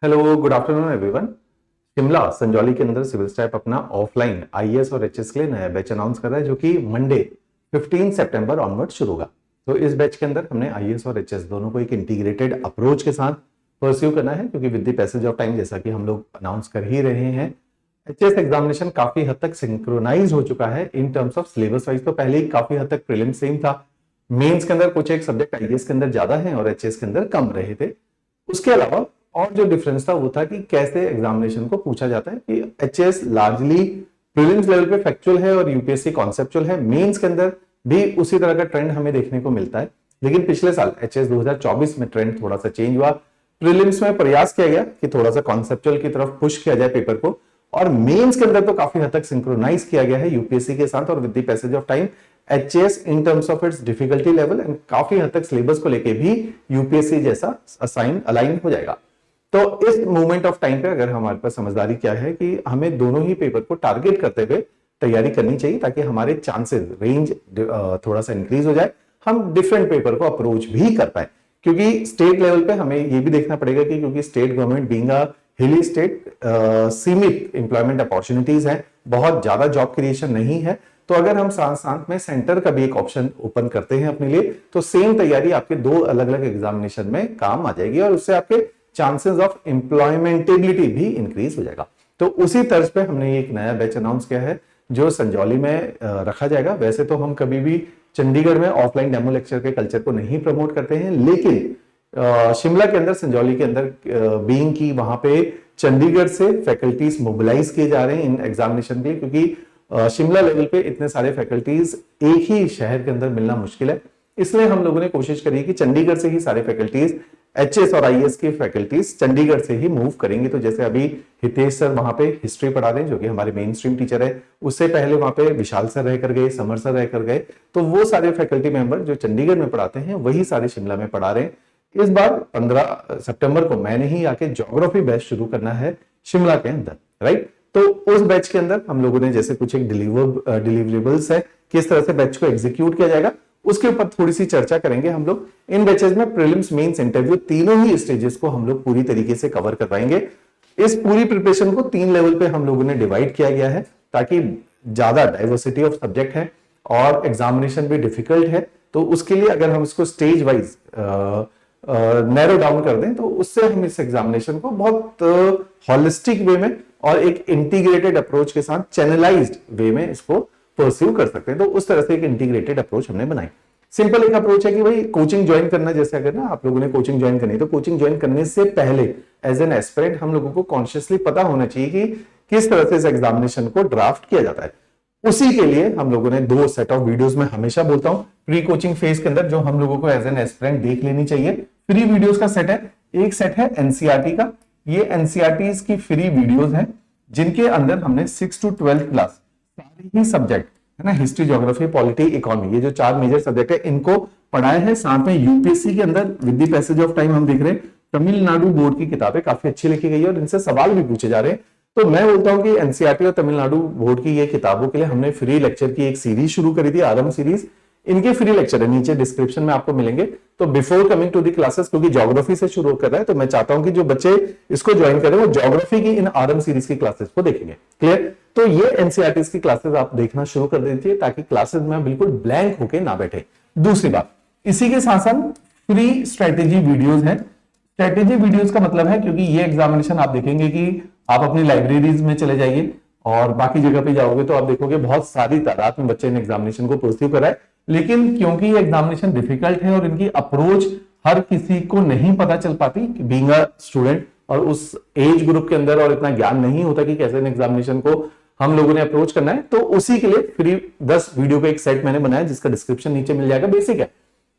Hello, good afternoon everyone. Shimla Sanjauli के अंदर civil stipe अपना ऑफलाइन आईएएस और एचएस के लिए नया बैच अनाउंस कर रहा है, जो कि मंडे 15 सितंबर ऑनवर्ड शुरू होगा। तो इस बैच के अंदर हमने आईएएस और एचएस दोनों को एक इंटीग्रेटेड अप्रोच के साथ परस्यू करना है, क्योंकि with the passage of time, जैसा कि हम लोग अनाउंस कर ही रहे हैं, एचएस एग्जामिनेशन काफी हद तक सिंक्रोनाइज हो चुका है in terms of syllabus wise. तो पहले ही काफी हद तक प्रीलिम सेम था, मेंस के अंदर कुछ एक सब्जेक्ट आईएएस के अंदर ज्यादा है और एचएस के अंदर कम रहे थे। उसके अलावा और जो डिफरेंस था वो था कि कैसे एग्जामिनेशन को पूछा जाता है, कि एचएस लार्जली प्रीलिम्स लेवल पे फैक्चुअल है और यूपीएससी कॉन्सेप्चुअल है। मेंस के अंदर भी उसी तरह का ट्रेंड हमें देखने को मिलता है, लेकिन पिछले साल एचएस 2024 में ट्रेंड थोड़ा सा चेंज हुआ। प्रीलिम्स में प्रयास किया गया कि थोड़ा सा कॉन्सेप्चुअल की तरफ पुश किया जाए पेपर को, और मेंस के अंदर तो काफी हद तक सिंक्रोनाइज किया गया है यूपीएससी के साथ। और with the passage of time HS in terms of its difficulty level and काफी हद तक सिलेबस को लेके भी यूपीएससी जैसा अलाइन हो जाएगा। तो इस मूवमेंट ऑफ टाइम पे अगर हमारे पास समझदारी क्या है कि हमें दोनों ही पेपर को टारगेट करते हुए तैयारी करनी चाहिए, ताकि हमारे चांसेस रेंज थोड़ा सा इंक्रीज हो जाए, हम डिफरेंट पेपर को अप्रोच भी कर पाए। क्योंकि स्टेट लेवल पे हमें ये भी देखना पड़ेगा कि क्योंकि स्टेट गवर्नमेंट बीइंग अ हिली स्टेट, सीमित एम्प्लॉयमेंट अपॉर्चुनिटीज है, बहुत ज्यादा जॉब क्रिएशन नहीं है। तो अगर हम साथ साथ में सेंटर का भी एक ऑप्शन ओपन करते हैं अपने लिए, तो सेम तैयारी आपके दो अलग अलग एग्जामिनेशन में काम आ जाएगी और उससे आपके चांसेस ऑफ एम्प्लॉयमेंटेबिलिटी भी इंक्रीज हो जाएगा। तो उसी तर्ज पे हमने एक नया बैच अनाउंस किया है जो संजौली में रखा जाएगा। वैसे तो हम कभी भी चंडीगढ़ में ऑफलाइन डेमो लेक्चर के कल्चर को नहीं प्रमोट करते हैं, लेकिन शिमला के अंदर, संजौली के अंदर बीइंग की वहां पे चंडीगढ़ से फैकल्टीज मोबिलाइज किए जा रहे हैं इन एग्जामिनेशन के लिए, क्योंकि शिमला लेवल पे इतने सारे फैकल्टीज एक ही शहर के अंदर मिलना मुश्किल है। इसलिए हम लोगों ने कोशिश करी कि चंडीगढ़ से ही सारे फैकल्टीज, एचएस और आईएएस की फैकल्टीज चंडीगढ़ से ही मूव करेंगे। तो जैसे अभी हितेश सर वहां पे हिस्ट्री पढ़ा रहे हैं, जो कि हमारे मेन स्ट्रीम टीचर है, उससे पहले वहां पे विशाल सर रहकर गए, समर सर रहकर गए। तो वो सारे फैकल्टी मेंबर जो चंडीगढ़ में पढ़ाते हैं वही सारे शिमला में पढ़ा रहे हैं। इस बार 15 सितंबर को मैंने ही आके ज्योग्राफी बैच शुरू करना है शिमला के अंदर, राइट। तो उस बैच के अंदर हम लोगों ने जैसे कुछ एक डिलीवरेबल्स है, किस तरह से बैच को एग्जीक्यूट किया जाएगा, उसके ऊपर थोड़ी सी चर्चा करेंगे हम लोग। इन बैचेस में प्रीलिम्स, मेंस, इंटरव्यू तीनों ही स्टेजेस को हम लोग पूरी तरीके से कवर करवाएंगे। इस पूरी प्रिपरेशन को 3 लेवल पे हम लोगों ने डिवाइड किया गया है, ताकि ज्यादा डाइवर्सिटी ऑफ सब्जेक्ट है और एग्जामिनेशन भी डिफिकल्ट है। तो उसके लिए अगर हम इसको स्टेज वाइज नैरो डाउन कर दें, तो उससे हम इस एग्जामिनेशन को बहुत हॉलिस्टिक वे में और एक इंटीग्रेटेड अप्रोच के साथ चैनलाइज्ड वे में इसको परस्यू कर सकते हैं। तो उस तरह से एक इंटीग्रेटेड अप्रोच हमने बनाई। सिंपल एक अप्रोच है कि भाई कोचिंग ज्वाइन करना, जैसे अगर ना आप लोगों ने कोचिंग ज्वाइन करनी है, तो कोचिंग ज्वाइन करने से पहले एज एन एस्पिरेंट हम लोगों को कॉन्शियसली पता होना चाहिए कि किस तरह से इस एग्जामिनेशन को ड्राफ्ट किया जाता है। उसी के लिए हम लोगों ने 2 सेट ऑफ वीडियोस में हमेशा बोलता हूं प्री कोचिंग फेज के अंदर, जो हम लोगों को एज एन एस्पिरेंट देख लेनी चाहिए। फ्री वीडियोस का सेट है, एक सेट है एनसीईआरटी का। ये एनसीईआरटी की फ्री वीडियोस हैं, जिनके अंदर हमने 6 to 12th क्लास सारे ही सब्जेक्ट है ना, हिस्ट्री, ज्योग्राफी, पॉलिटी, इकोनॉमी, ये जो 4 मेजर सब्जेक्ट है, इनको पढ़ाए हैं। साथ में यूपीएससी के अंदर with the passage of time हम देख रहे हैं तमिलनाडु बोर्ड की किताबें काफी अच्छी लिखी गई है और इनसे सवाल भी पूछे जा रहे हैं। तो मैं बोलता हूं कि एनसीईआरटी और तमिलनाडु बोर्ड की ये किताबों के लिए हमने फ्री लेक्चर की एक सीरीज शुरू करी थी, आरंभ सीरीज। इनके फ्री लेक्चर है, नीचे डिस्क्रिप्शन में आपको मिलेंगे। तो before coming to the classes, क्योंकि ज्योग्राफी से शुरू कर रहा है, तो मैं चाहता हूं कि जो बच्चे इसको ज्वाइन करें वो ज्योग्राफी की इन आरंभ सीरीज की क्लासेस को देखेंगे। क्लियर? तो ये एनसीईआरटी की क्लासेस आप देखना शुरू कर दीजिए, ताकि क्लासेस में बिल्कुल ब्लैंक होके ना बैठे। दूसरी बात, इसी के साथ साथ फ्री स्ट्रेटेजी वीडियोस हैं। स्ट्रेटेजी वीडियोस का मतलब है, क्योंकि ये एग्जामिनेशन आप देखेंगे कि आप अपनी लाइब्रेरीज में चले जाइए और बाकी जगह पे जाओगे तो आप देखोगे बहुत सारी तादाद में बच्चे इन एग्जामिनेशन को परस्यू कर रहे हैं। लेकिन क्योंकि ये एग्जामिनेशन डिफिकल्ट है और इनकी अप्रोच हर किसी को नहीं पता चल पाती, बीइंग अ स्टूडेंट और उस एज ग्रुप के अंदर, और इतना ज्ञान नहीं होता कि कैसे इन एग्जामिनेशन को हम लोगों ने अप्रोच करना है। तो उसी के लिए फ्री 10 वीडियो का एक सेट मैंने बनाया, जिसका डिस्क्रिप्शन नीचे मिल जाएगा। बेसिक है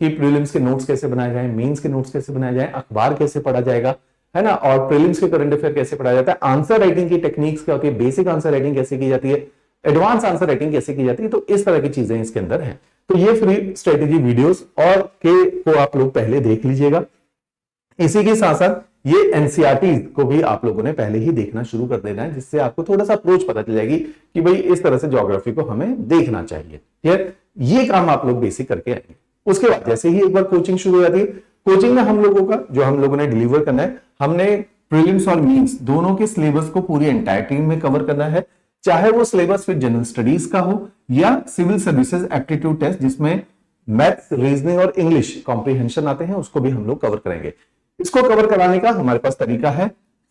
कि प्रीलिम्स के नोट्स कैसे बनाए जाए, मेंस के नोट्स कैसे बनाए जाए, अखबार कैसे पढ़ा जाएगा, है ना, और प्रीलिम्स के करंट अफेयर कैसे पढ़ाया जाता है, आंसर राइटिंग की टेक्निक्स क्या होती है, बेसिक आंसर राइटिंग कैसे की जाती है, एडवांस आंसर राइटिंग कैसे की जाती है। तो इस तरह की चीजें इसके अंदर हैं। तो ये फ्री स्ट्रेटेजी वीडियोस और के को आप लोग पहले देख लीजिएगा। इसी के साथ साथ ये एनसीईआरटी को भी आप लोगों ने पहले ही देखना शुरू कर देना है, जिससे आपको थोड़ा सा अप्रोच पता चल जाएगी कि भाई इस तरह से ज्योग्राफी को हमें देखना चाहिए। क्लियर? ये काम आप लोग बेसिक करके आएंगे। उसके बाद जैसे ही एक बार कोचिंग शुरू हो जाती है, कोचिंग में हम लोगों का जो हम लोगों ने डिलीवर करना है, हमने प्रीलिम्स और मेंस दोनों के सिलेबस को पूरी एंटायरिटी में कवर करना है, चाहे वो सिलेबस फिर जनरल स्टडीज का हो या सिविल सर्विसेज एप्टीट्यूड टेस्ट जिसमें मैथ्स, रीजनिंग और इंग्लिश कॉम्प्रिहेंशन आते हैं, उसको भी हम लोग कवर करेंगे। इसको कवर कराने का हमारे पास तरीका है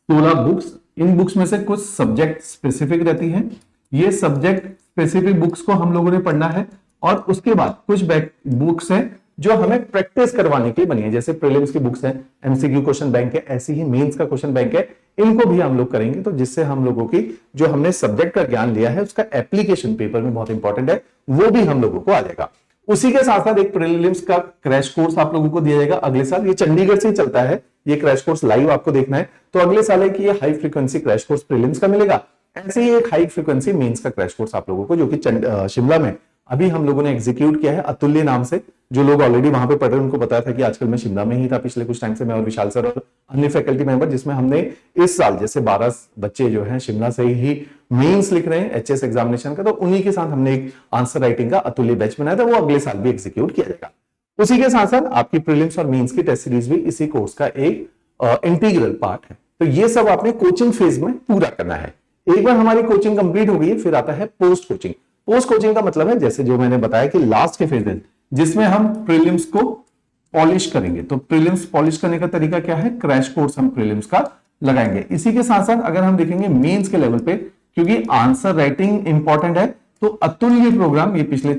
16 बुक्स। इन बुक्स में से कुछ सब्जेक्ट स्पेसिफिक रहती हैं, ये सब्जेक्ट स्पेसिफिक बुक्स को हम लोगों ने पढ़ना है और उसके बाद कुछ बुक्स हैं जो हमें प्रैक्टिस करवाने के लिए बनी है, जैसे प्रीलिम्स की बुक्स हैं, एमसीक्यू क्वेश्चन बैंक है, ऐसी ही मेंस का क्वेश्चन बैंक है, इनको भी हम लोग करेंगे। तो जिससे हम लोगों की जो हमने सब्जेक्ट का ज्ञान लिया है उसका एप्लीकेशन पेपर में बहुत इंपॉर्टेंट है, वो भी हम लोगों को आ जाएगा। उसी के साथ साथ एक प्रीलिम्स का क्रैश कोर्स आप लोगों को दिया जाएगा अगले साल, ये चंडीगढ़ से ही चलता है, ये क्रैश कोर्स लाइव आपको देखना है। तो अगले साल है कि ये high frequency crash course prelims का मिलेगा, ऐसे ही एक हाई फ्रीक्वेंसी मेंस का क्रैश कोर्स आप लोगों को, जो कि शिमला में अभी हम लोगों ने एग्जीक्यूट किया है अतुल्य नाम से। जो लोग ऑलरेडी वहां पे पढ़ रहे हैं उनको पता था कि आजकल मैं शिमला में ही था पिछले कुछ टाइम से, मैं और विशाल सर और अन्य फैकल्टी मेंबर, जिसमें हमने इस साल जैसे 12 बच्चे जो हैं शिमला से ही मेंस लिख रहे हैं एचएस एग्जामिनेशन का, तो उन्हीं के साथ हमने एक आंसर राइटिंग का अतुल्य बैच बनाया था, वो अगले साल भी एग्जीक्यूट किया जाएगा। उसी के साथ साथ आपकी प्रीलिम्स और मेंस की टेस्ट सीरीज भी इसी कोर्स का एक इंटीग्रल पार्ट है। तो ये सब आपने कोचिंग फेज में पूरा करना है। एक बार हमारी कोचिंग कंप्लीट हो गई है, फिर आता है पोस्ट कोचिंग। पोस्ट कोचिंग का मतलब है जैसे जो मैंने बताया कि लास्ट के फेजेस जिसमें हम प्रीलिम्स को पॉलिश करेंगे। तो प्रीलिम्स पॉलिश करने का तरीका क्या है, क्रैश कोर्स हम प्रीलिम्स का लगाएंगे। इसी के साथ साथ अगर हम देखेंगे मेंस के लेवल पे, क्योंकि आंसर राइटिंग इंपॉर्टेंट है, तो अतुल्य प्रोग्राम ये पिछले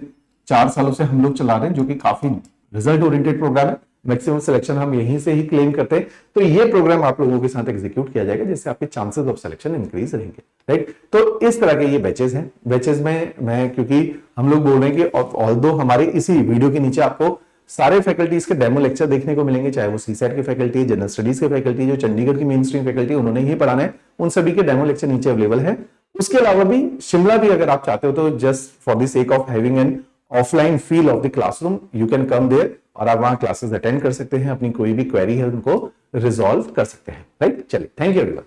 4 सालों से हम लोग चला रहे हैं, जो कि काफी रिजल्ट ओरिएंटेड प्रोग्राम है, मैक्सिमम सिलेक्शन हम यहीं से ही क्लेम करते हैं। तो ये प्रोग्राम आप लोगों के साथ एग्जीक्यूट किया जाएगा, जिससे आपके चांसेस ऑफ सिलेक्शन इंक्रीज रहेंगे, राइट। तो इस तरह के ये बैचेस हैं। बैचेस में मैं, क्योंकि हम लोग बोल रहे हैं कि ऑल्दो हमारे इसी वीडियो के नीचे आपको सारे फैकल्टीज के डेमो लेक्चर देखने को मिलेंगे, चाहे वो सीसेट की फैकल्टी, जनरल स्टडीज की फैकल्टी, जो चंडीगढ़ की मेन स्ट्रीम फैकल्टी उन्होंने ही पढ़ाना है, उन सभी के डेमो लेक्चर नीचे अवेलेबल है। उसके अलावा भी शिमला भी अगर आप चाहते हो तो just for the sake of having an offline feel of the classroom you can come there, और आप वहां क्लासेस अटेंड कर सकते हैं, अपनी कोई भी क्वेरी है उनको रिजॉल्व कर सकते हैं, राइट। चलिए, थैंक यू एवरीवन।